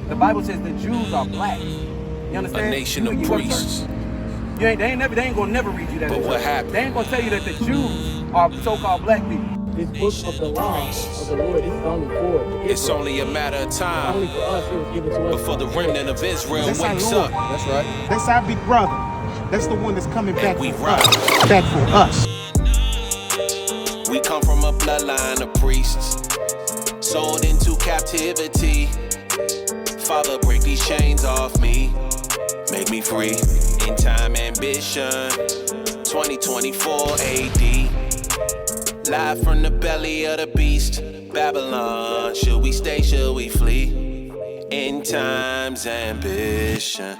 The Bible says the Jews are black. You understand? A nation of priests. They ain't gonna never read you that. But what happened? They ain't gonna tell you that the Jews are so-called black people. This book of the law of the Lord, this is only for It's only a matter of time only for us. It was given to us before the remnant of Israel That's our wakes Lord. up. That's right. That's our big brother. That's the one that's coming back we for ride. us. Back for us. We come from a bloodline of priests, sold into captivity. Father, break these chains off me, make me free. In time ambition, 2024 AD. Live from the belly of the beast, Babylon. Should we stay, should we flee? In time's ambition.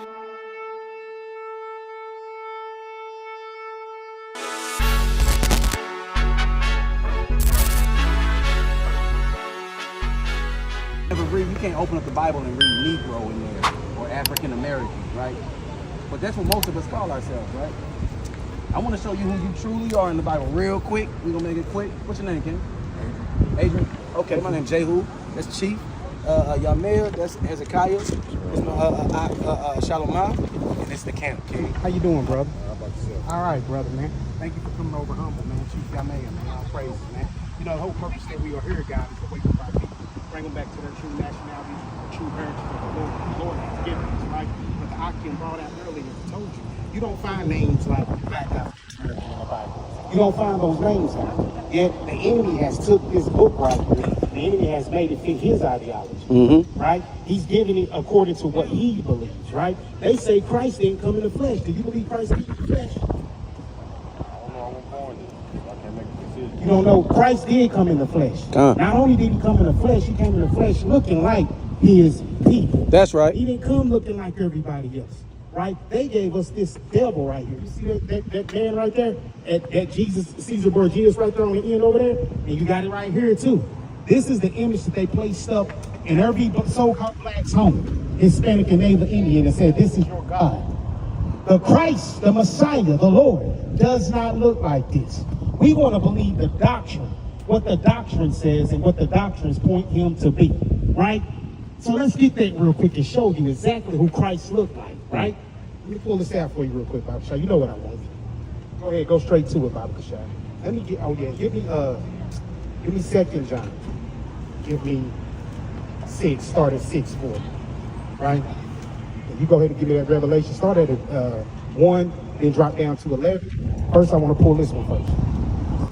You can't open up the Bible and read Negro in there or African American, right? But that's what most of us call ourselves, right? I want to show you who you truly are in the Bible real quick. We're going to make it quick. What's your name, Ken? Adrian. Okay, my name's Jehu. That's Chief. Yamel, that's Hezekiah. That's Shalomah. And it's the camp, King. How you doing, brother? All right, brother, man. Thank you for coming over humble, man. Chief Yamel, man. All praises, man. You know, the whole purpose that we are here, God, is to wake up our people. Bring them back to their true nationality, the true heritage that the Lord has given us, right? But the Akim brought out earlier, I told you, you don't find names like Black African American in the Bible. You don't find those names now. Yet the enemy has took this book right here. The enemy has made it fit his ideology, right? He's giving it according to what he believes, right? They say Christ didn't come in the flesh. Do you believe Christ came in the flesh? You don't know, Christ did come in the flesh. Not only did he come in the flesh, he came in the flesh looking like his people. That's right. He didn't come looking like everybody else, right? They gave us this devil right here. You see that man right there? At Jesus, Caesar Borgias right there on the end over there? And you got it right here too. This is the image that they placed up in every so-called black's home, Hispanic and Native Indian, and said, this is your God. The Christ, the Messiah, the Lord, does not look like this. We want to believe the doctrine, what the doctrine says and what the doctrines point him to be, right? So let's get that real quick and show you exactly who Christ looked like, right? Let me pull this out for you real quick, Baba Shah. You know what I want. Go ahead, go straight to it, Baba Shah. Let me get, oh yeah, give me 2 John. Give me 6, start at 6:40, right? And you go ahead and give me that revelation. Start at 1, then drop down to 11. First, I want to pull this one first.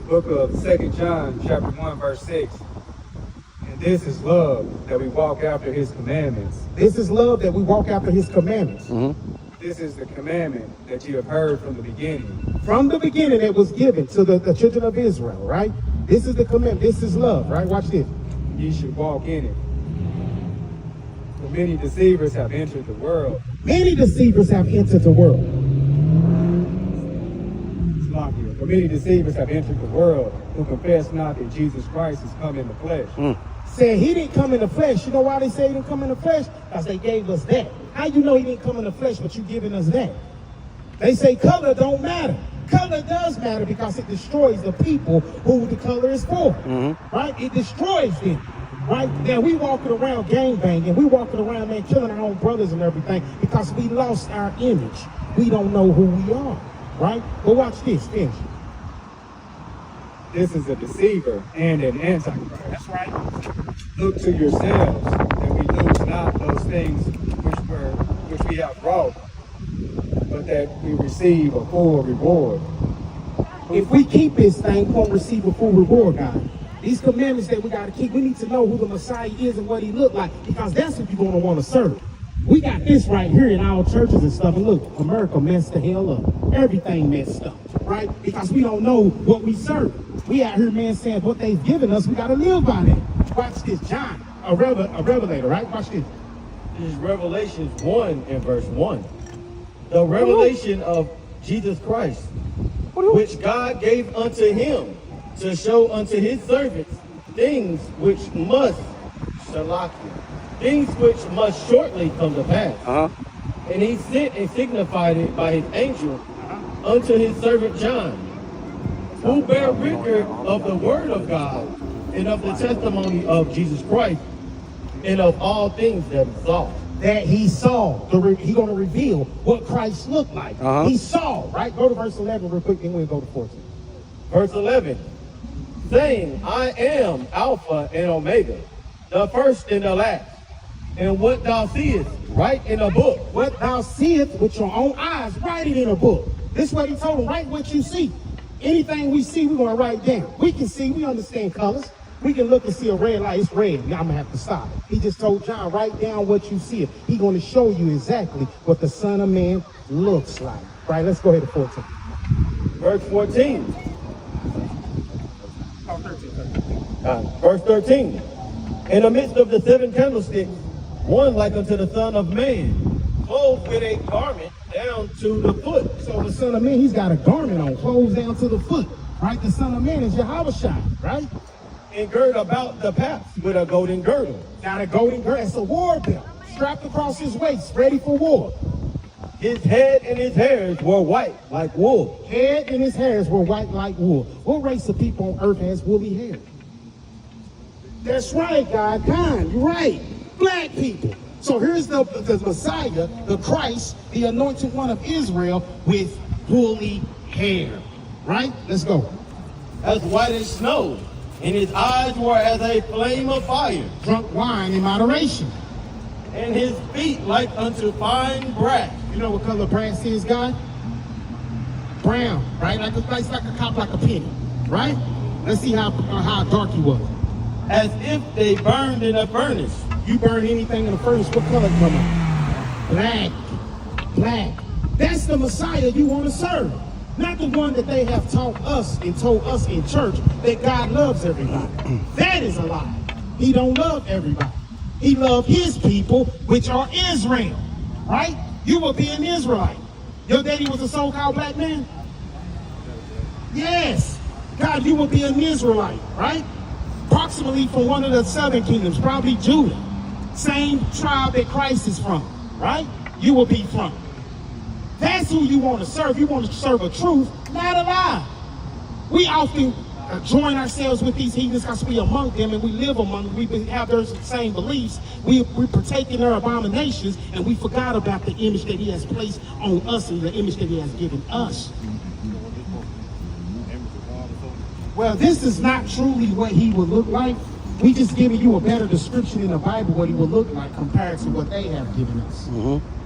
Book of 2 John, chapter 1, verse 6. And this is love, that we walk after his commandments. This is love, that we walk after his commandments. This is the commandment that you have heard from the beginning. From the beginning, it was given to the children of Israel, right? This is the commandment. This is love, right? Watch this. Ye should walk in it. For many deceivers have entered the world. Many deceivers have entered the world. For many deceivers have entered the world who confess not that Jesus Christ has come in the flesh. Said he didn't come in the flesh. You know why they say he didn't come in the flesh? Because they gave us that. How you know he didn't come in the flesh, but you giving us that? They say color don't matter. Color does matter because it destroys the people who the color is for, right? It destroys them, right? Now we walking around gangbanging. We walking around, man, killing our own brothers and everything because we lost our image. We don't know who we are, right? But watch this, finish. This is a deceiver and an antichrist. That's right. Look to yourselves that we lose not those things which we have wrought, but that we receive a full reward. If we keep this thing, we're going to receive a full reward, God. These commandments that we got to keep, we need to know who the Messiah is and what he looked like, because that's what you're going to want to serve. We got this right here in our churches and stuff, and look, America messed the hell up. Everything messed up, right? Because we don't know what we serve. We out here, man, saying what they've given us, we got to live by that. Watch this, John, a revelator, right? Watch this. This is Revelation 1 and verse 1. The revelation of Jesus Christ, which God gave unto him to show unto his servants things which must, things which must shortly come to pass. And he sent and signified it by his angel unto his servant John, who bear record of the word of God and of the testimony of Jesus Christ, and of all things that he saw. That he saw. He's going to reveal what Christ looked like. He saw, right? Go to verse 11 real quick, then we'll go to 14. Verse 11, saying, I am Alpha and Omega, the first and the last. And what thou seest, write in a book. What thou seest with your own eyes, write it in a book. This is what he told him, write what you see. Anything we see, we're going to write down. We can see, we understand colors. We can look and see a red light, it's red. I'm going to have to stop it. He just told John, write down what you see. He's going to show you exactly what the Son of Man looks like. Right, let's go ahead to 14. Verse 14. Verse 13. In the midst of the 7 candlesticks, one like unto the Son of Man, clothed with a garment down to the foot. So the Son of Man, he's got a garment on, clothes down to the foot. Right, the Son of Man is Yahawahshi, right? And girt about the paps with a golden girdle. Got a golden girdle, it's a war belt, strapped across his waist, ready for war. His head and his hairs were white like wool. Head and his hairs were white like wool. What race of people on earth has woolly hair? That's right, God, kind, you're right. Black people. So here's the Messiah, the Christ, the anointed one of Israel with woolly hair. Right? Let's go. As white as snow, and his eyes were as a flame of fire. Drunk wine in moderation. And his feet like unto fine brass. You know what color brass is, God? Brown, right? Like a cop, like a penny, right? Let's see how dark he was. As if they burned in a furnace. You burn anything in a furnace, what color come out? Black. Black. That's the Messiah you want to serve. Not the one that they have taught us and told us in church that God loves everybody. That is a lie. He don't love everybody. He loved his people, which are Israel. Right? You will be an Israelite. Your daddy was a so-called black man? Yes. God, you will be an Israelite, right? Approximately from one of the southern kingdoms, probably Judah. Same tribe that Christ is from, right? You will be from. That's who you want to serve. You want to serve a truth, not a lie. We often join ourselves with these heathens because we among them and we live among them. We have their same beliefs. We partake in their abominations, and we forgot about the image that he has placed on us and the image that he has given us. Well, this is not truly what he would look like. We just giving you a better description in the Bible what he would look like compared to what they have given us.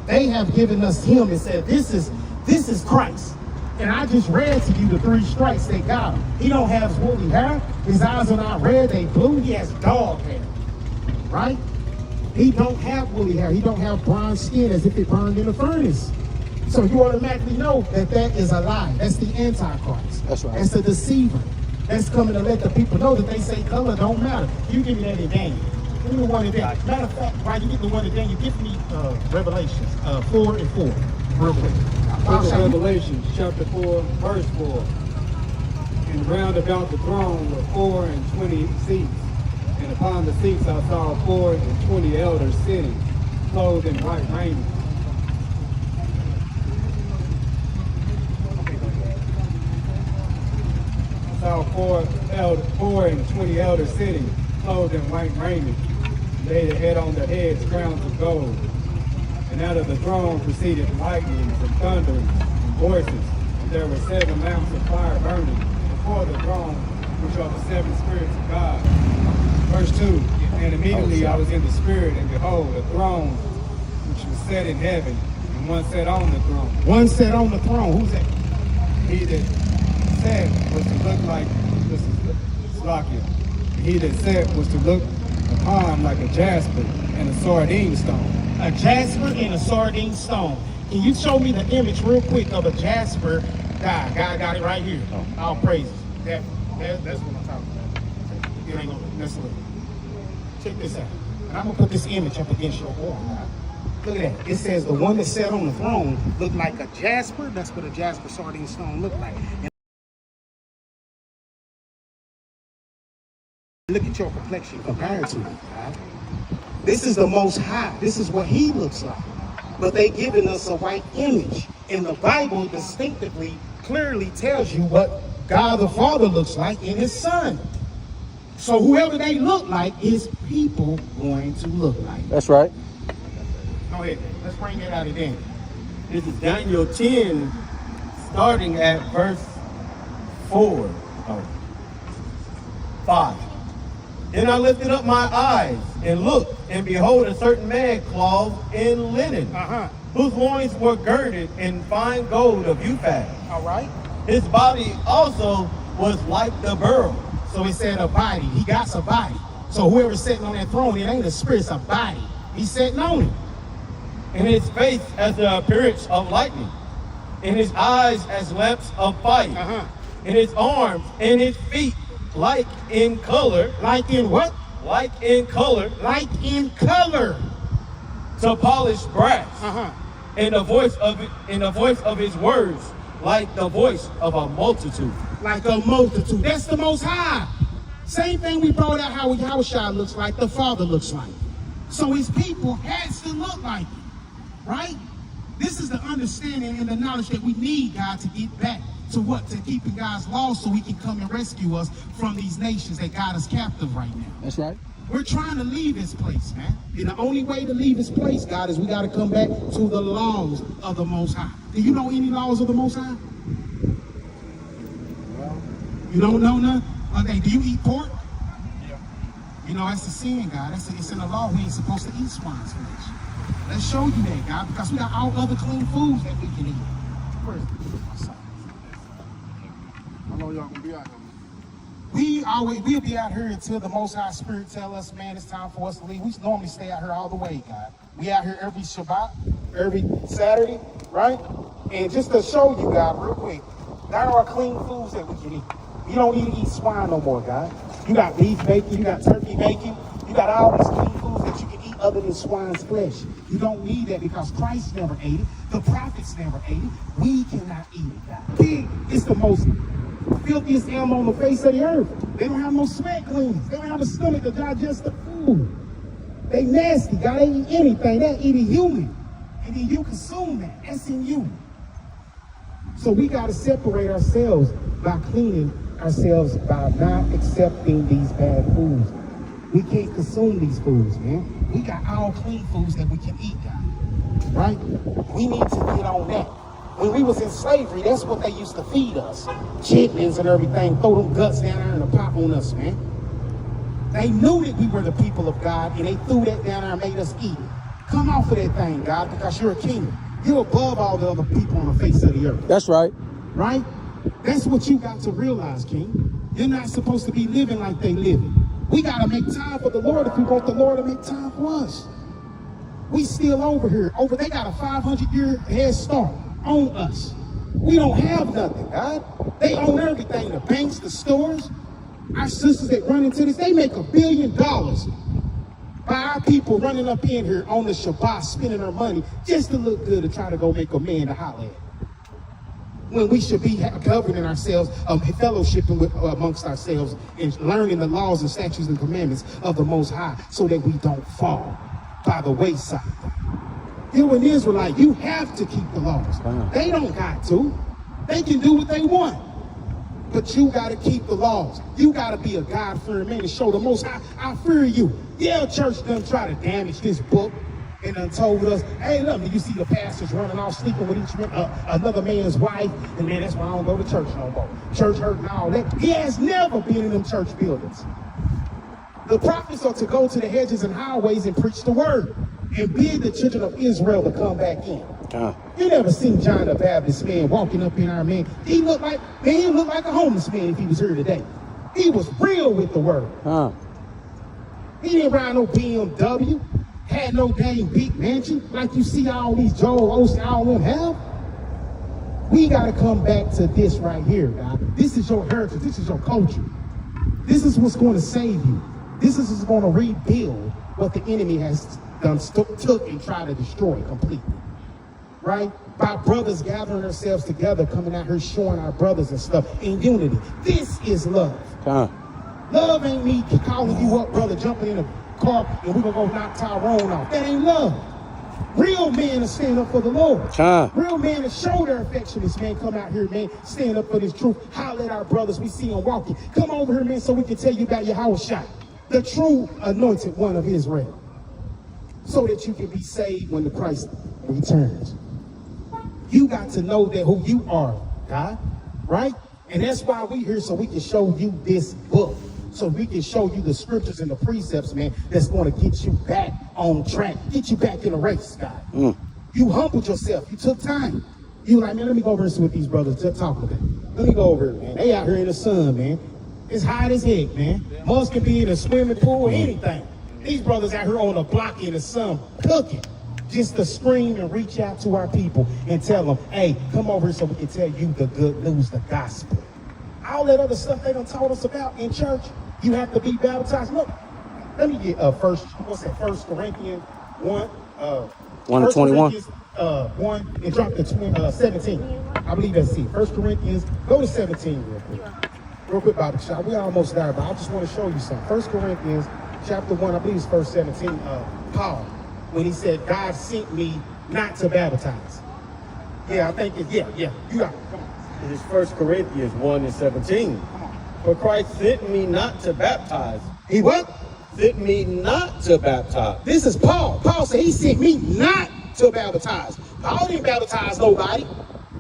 They have given us him and said, this is Christ. And I just read to you the 3 stripes they got him. He don't have woolly hair. His eyes are not red, they blue. He has dog hair, right? He don't have woolly hair. He don't have bronze skin as if it burned in a furnace. So you automatically know that that is a lie. That's the Antichrist. That's right. That's the deceiver. That's coming to let the people know that they say color don't matter. You give me that in Daniel. Give me the one in Daniel. Matter of fact, while you get the one in Daniel, give me Revelations 4 and 4, real quick. Book of Revelation, chapter 4, verse 4. And round about the throne were 24 seats, and upon the seats I saw 24 elders sitting, clothed in white raiment. I saw 24 elders sitting, clothed in white raiment. They had on their heads crowns of gold. And out of the throne proceeded lightnings and thunderings and voices. And there were 7 lamps of fire burning before the throne, which are the 7 spirits of God. Verse 2, and immediately I was in the spirit, and behold, a throne which was set in heaven, and one sat on the throne. One sat on the throne. Who's that? He that sat was to look like, this is Slovakia. He that sat was to look upon like a jasper and a sardine stone. A jasper and a sardine stone. Can you show me the image real quick of a jasper? God got it right here. All praises. That's what I'm talking about. It ain't gonna, let's look. Check this out. And I'm gonna put this image up against your wall. Look at that. It says the one that sat on the throne looked like a jasper. That's what a jasper sardine stone looked like. And look at your complexion compared to it. This is the Most High. This is what he looks like. But they giving us a white image. And the Bible distinctively, clearly tells you what God the Father looks like in his Son. So whoever they look like is people going to look like. That's right. Go ahead. Let's bring it out of Daniel. This is Daniel 10, starting at verse 5. Then I lifted up my eyes and looked, and behold, a certain man clothed in linen, whose loins were girded in fine gold of Uphaz. All right. His body also was like the beryl. So he said a body. He got a body. So whoever's sitting on that throne, it ain't a spirit, it's a body. He's sitting on it. And his face as the appearance of lightning, and his eyes as lamps of fire, and his arms and his feet like in color. Like in what? Like in color. Like in color. To polished brass. And the voice of his words like the voice of a multitude. Like a multitude. That's the Most High. Same thing we brought out how Yahawahshi looks like, the Father looks like. So his people has to look like him, right? This is the understanding and the knowledge that we need, God, to get back to what? To keeping God's laws so he can come and rescue us from these nations that got us captive right now. That's right. We're trying to leave this place, man. And the only way to leave this place, God, is we got to come back to the laws of the Most High. Do you know any laws of the Most High? You don't know none? Okay, do you eat pork? Yeah. You know, that's a sin, God. It's in the law. We ain't supposed to eat swine's flesh. Let's show you that, God, because we got all other clean foods that we can eat. Where's my son? How long y'all gonna be out here? We'll be out here until the Most High Spirit tell us, man, it's time for us to leave. We normally stay out here all the way, God. We out here every Shabbat, every Saturday, right? And just to show you, God, real quick, there are clean foods that we can eat. You don't need to eat swine no more, God. You got beef bacon, you got turkey bacon, you got all these clean foods that you can eat other than swine's flesh. You don't need that because Christ never ate it. The prophets never ate it. We cannot eat it, God. Pig is the most filthiest animal on the face of the earth. They don't have no sweat glands. They don't have a stomach to digest the food. They nasty, God. They eat anything. They eat a human. And then you consume that. That's in you. So we got to separate ourselves by cleaning ourselves by not accepting these bad foods. We can't consume these foods, man. We got all clean foods that we can eat, God. Right? We need to get on that. When we was in slavery, that's what they used to feed us. Chitlins and everything, throw them guts down there in the pot on us, man. They knew that we were the people of God, and they threw that down there and made us eat it. Come off of that thing, God, because you're a king. You're above all the other people on the face of the earth. That's right. Right? That's what you got to realize, King. You're not supposed to be living like they living. We got to make time for the Lord if we want the Lord to make time for us. We still over here. They got a 500-year head start on us. We don't have nothing, God. They own everything. The banks, the stores. Our sisters that run into this, they make $1 billion by our people running up in here on the Shabbat, spending their money just to look good to try to go make a man to holler at. When we should be governing ourselves, fellowshipping with, amongst ourselves and learning the laws and statutes and commandments of the Most High so that we don't fall by the wayside. You're an Israelite. You have to keep the laws. They don't got to. They can do what they want. But you got to keep the laws. You got to be a God-fearing man and show the Most High, I fear you. Yeah, church done try to damage this book and done told us, hey, look, you see the pastors running off, sleeping with another man's wife, and man, that's why I don't go to church no more. Church hurt and all that. He has never been in them church buildings. The prophets are to go to the hedges and highways and preach the word and bid the children of Israel to come back in. You never seen John the Baptist, man, walking up in our man. He looked like a homeless man if he was here today. He was real with the word. He didn't ride no BMW, had no dang big mansion like you see all these Joel Osteen, all of them have. We got to come back to this right here, God. This is your heritage. This is your culture. This is what's going to save you. This is what's going to rebuild what the enemy has done took and tried to destroy completely. Right? By brothers gathering ourselves together, coming out here showing our brothers and stuff in unity. This is love. Love ain't me calling you up, brother, jumping in a car and we're going to go knock Tyrone off. That ain't love. Real men to stand up for the Lord. Huh. Real men to show their affectionate, man. Come out here, man. Stand up for this truth. Holler at our brothers. We see them walking. Come over here, man, so we can tell you about Yahawahshi, the true anointed one of Israel. So that you can be saved when the Christ returns. You got to know that who you are, God. Right? And that's why we here, so we can show you this book. So we can show you the scriptures and the precepts, man, that's going to get you back on track, get you back in the race, God. You humbled yourself. You took time. You like, man, let me go over and see what these brothers are talking about. Let me go over here, man. They out here in the sun, man. It's hot as heck, man. Most can be in a swimming pool or anything. These brothers out here on the block in the sun, cooking. Just to scream and reach out to our people and tell them, hey, come over here so we can tell you the good news, the gospel. All that other stuff they done told us about in church, you have to be baptized. Look, let me get First Corinthians 1. 1 to 21. 1 and drop to 17. I believe that's it. 1 Corinthians, go to 17 real quick. Real quick, Bible shot. We almost there, but I just want to show you something. 1 Corinthians chapter 1, I believe it's verse 17. Paul, when he said, God sent me not to baptize. Yeah, I think it's, yeah, you got it. Come on. It is 1 Corinthians 1 and 17. For Christ sent me not to baptize. He what? Sent me not to baptize. This is Paul. Paul said he sent me not to baptize. Paul didn't baptize nobody.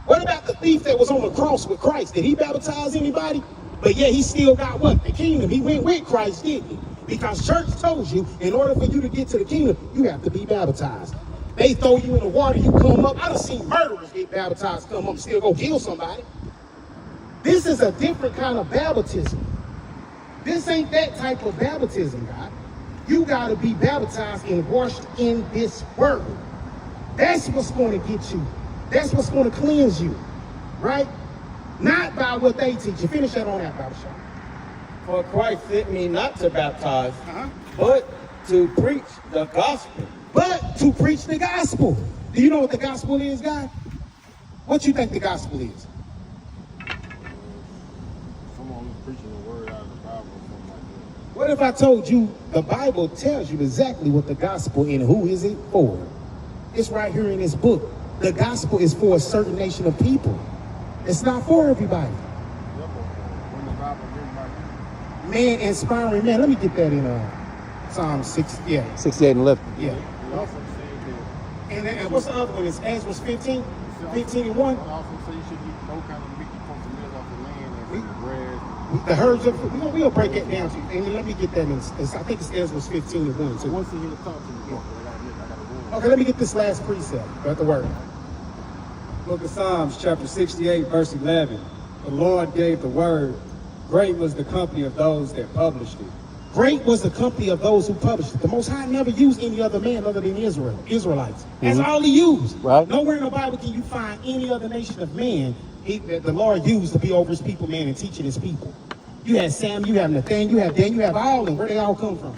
What about the thief that was on the cross with Christ? Did he baptize anybody? But yeah, he still got what? The kingdom. He went with Christ, didn't he? Because church told you, in order for you to get to the kingdom, you have to be baptized. They throw you in the water, you come up. I done seen murderers get baptized, come up and still go kill somebody. This is a different kind of baptism. This ain't that type of baptism, God. You got to be baptized and washed in this word. That's what's going to get you. That's what's going to cleanse you, right? Not by what they teach you. Finish that on that, Bible shop. For Christ sent me not to baptize, but to preach the gospel. But to preach the gospel. Do you know what the gospel is, God? What you think the gospel is? Someone who's preaching the word out of the Bible or something like that. What if I told you the Bible tells you exactly what the gospel and who is it for? It's right here in this book. The gospel is for a certain nation of people. It's not for everybody. When the Bible written by you. Man, inspiring man. Let me get that in Psalm 6. Yeah. 68 and 11. Yeah. It also said that. And what's the other one? It's Ezra's 15? 15 and 1? It also says you should eat no kind of meat from the middle of the land and from the grass. The herds of, we'll break that down to you. And let me get that in. I think it's Ezra's 15 and 1 too. Once you hear the talk to me, I got a word. Okay, let me get this last precept. Got the word. Book of Psalms, chapter 68, verse 11. The Lord gave the word. Great was the company of those that published it. Great was the company of those who published it. The Most High never used any other man other than Israelites. That's all he used. Right. Nowhere in the Bible can you find any other nation of man that the Lord used to be over his people, man, and teaching his people. You had Sam, you have Nathan, you have Dan, you have all of them. Where they all come from?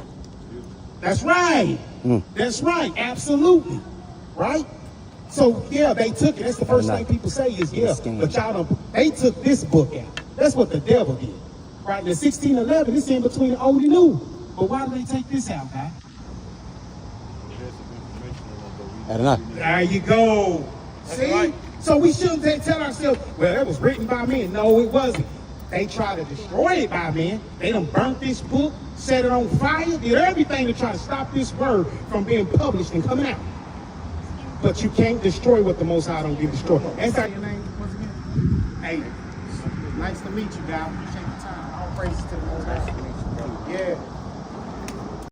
That's right. That's right. Absolutely. Right? So, yeah, they took it. That's the first thing people say is, yeah, but y'all don't. They took this book out. That's what the devil did. Right? The 1611, it's in between the old and new. But why do they take this out, guy? Had enough. There you go. See? Right. So we shouldn't tell ourselves, well, that was written by men. No, it wasn't. They tried to destroy it by men. They done burnt this book, set it on fire, did everything to try to stop this word from being published and coming out. But you can't destroy what the Most High don't get destroyed. That's how your name once again? Hey, nice to meet you, guys. Appreciate your time. All praises to the Most High. Yeah.